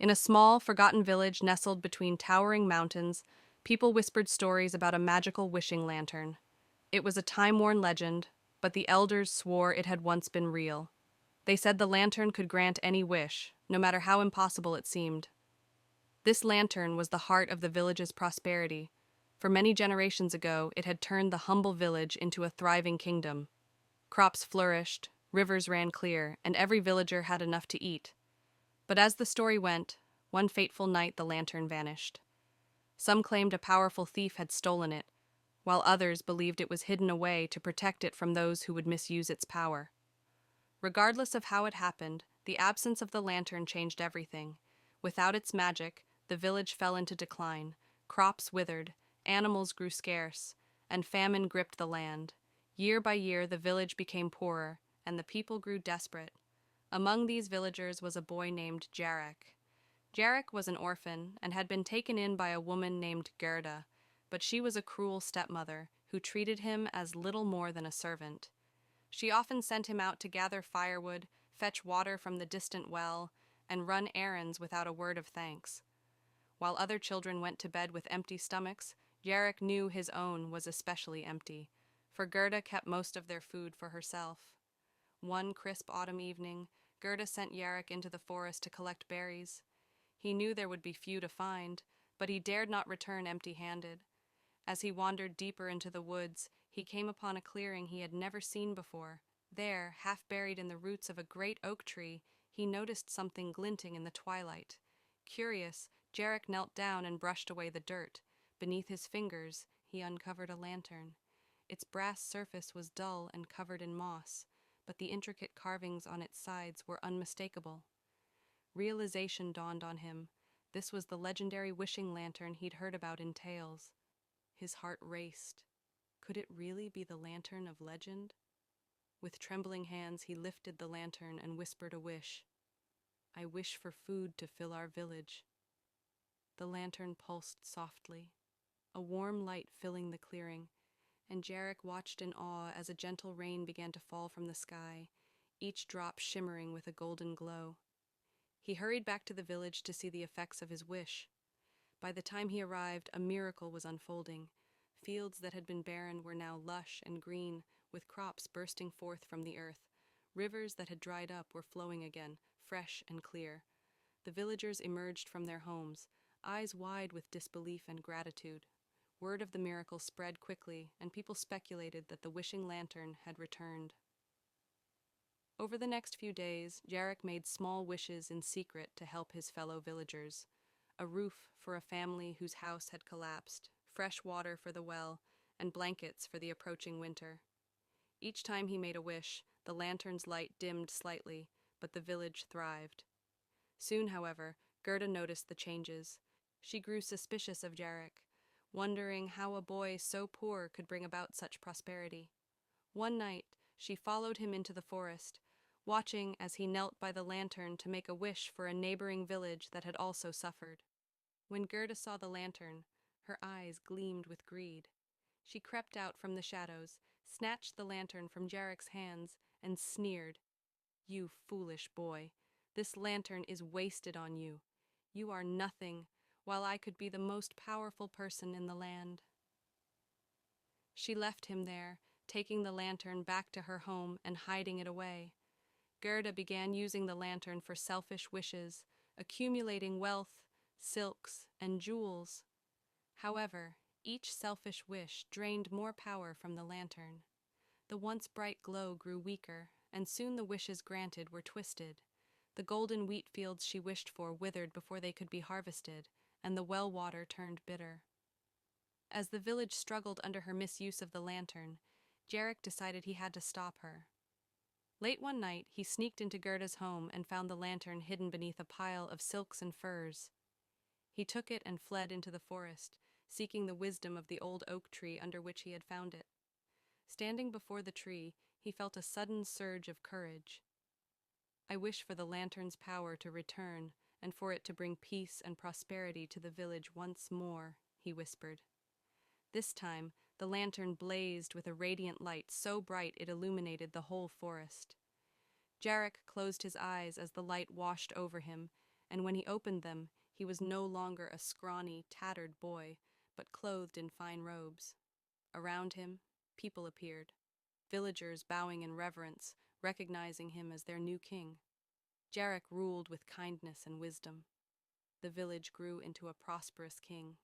In a small, forgotten village nestled between towering mountains, people whispered stories about a magical wishing lantern. It was a time-worn legend, but the elders swore it had once been real. They said the lantern could grant any wish, no matter how impossible it seemed. This lantern was the heart of the village's prosperity. For many generations ago, it had turned the humble village into a thriving kingdom. Crops flourished, rivers ran clear, and every villager had enough to eat. But as the story went, one fateful night the lantern vanished. Some claimed a powerful thief had stolen it, while others believed it was hidden away to protect it from those who would misuse its power. Regardless of how it happened, the absence of the lantern changed everything. Without its magic, the village fell into decline, crops withered, animals grew scarce, and famine gripped the land. Year by year, the village became poorer, and the people grew desperate. Among these villagers was a boy named Jarek. Jarek was an orphan and had been taken in by a woman named Gerda, but she was a cruel stepmother who treated him as little more than a servant. She often sent him out to gather firewood, fetch water from the distant well, and run errands without a word of thanks. While other children went to bed with empty stomachs, Jarek knew his own was especially empty, for Gerda kept most of their food for herself. One crisp autumn evening, Gerda sent Jarek into the forest to collect berries. He knew there would be few to find, but he dared not return empty-handed. As he wandered deeper into the woods, he came upon a clearing he had never seen before. There, half buried in the roots of a great oak tree, he noticed something glinting in the twilight. Curious, Jarek knelt down and brushed away the dirt. Beneath his fingers, he uncovered a lantern. Its brass surface was dull and covered in moss, but the intricate carvings on its sides were unmistakable. Realization dawned on him. This was the legendary wishing lantern he'd heard about in tales. His heart raced. Could it really be the lantern of legend? With trembling hands, he lifted the lantern and whispered a wish. "I wish for food to fill our village." The lantern pulsed softly, a warm light filling the clearing, and Jarek watched in awe as a gentle rain began to fall from the sky, each drop shimmering with a golden glow. He hurried back to the village to see the effects of his wish. By the time he arrived, a miracle was unfolding. Fields that had been barren were now lush and green, with crops bursting forth from the earth. Rivers that had dried up were flowing again, fresh and clear. The villagers emerged from their homes, eyes wide with disbelief and gratitude. Word of the miracle spread quickly, and people speculated that the wishing lantern had returned. Over the next few days, Jarek made small wishes in secret to help his fellow villagers. A roof for a family whose house had collapsed, fresh water for the well, and blankets for the approaching winter. Each time he made a wish, the lantern's light dimmed slightly, but the village thrived. Soon, however, Gerda noticed the changes. She grew suspicious of Jarek, wondering how a boy so poor could bring about such prosperity. One night, she followed him into the forest, watching as he knelt by the lantern to make a wish for a neighboring village that had also suffered. When Gerda saw the lantern, her eyes gleamed with greed. She crept out from the shadows, snatched the lantern from Jarek's hands, and sneered. "You foolish boy, this lantern is wasted on you. You are nothing, while I could be the most powerful person in the land." She left him there, taking the lantern back to her home and hiding it away. Gerda began using the lantern for selfish wishes, accumulating wealth, silks, and jewels. However, each selfish wish drained more power from the lantern. The once bright glow grew weaker, and soon the wishes granted were twisted. The golden wheat fields she wished for withered before they could be harvested, and the well water turned bitter. As the village struggled under her misuse of the lantern, Jarek decided he had to stop her. Late one night, he sneaked into Gerda's home and found the lantern hidden beneath a pile of silks and furs. He took it and fled into the forest, seeking the wisdom of the old oak tree under which he had found it. Standing before the tree, he felt a sudden surge of courage. "I wish for the lantern's power to return, and for it to bring peace and prosperity to the village once more," he whispered. This time, the lantern blazed with a radiant light so bright it illuminated the whole forest. Jarek closed his eyes as the light washed over him, and when he opened them, he was no longer a scrawny, tattered boy, but clothed in fine robes. Around him, people appeared, villagers bowing in reverence, recognizing him as their new king. Jarek ruled with kindness and wisdom. The village grew into a prosperous king.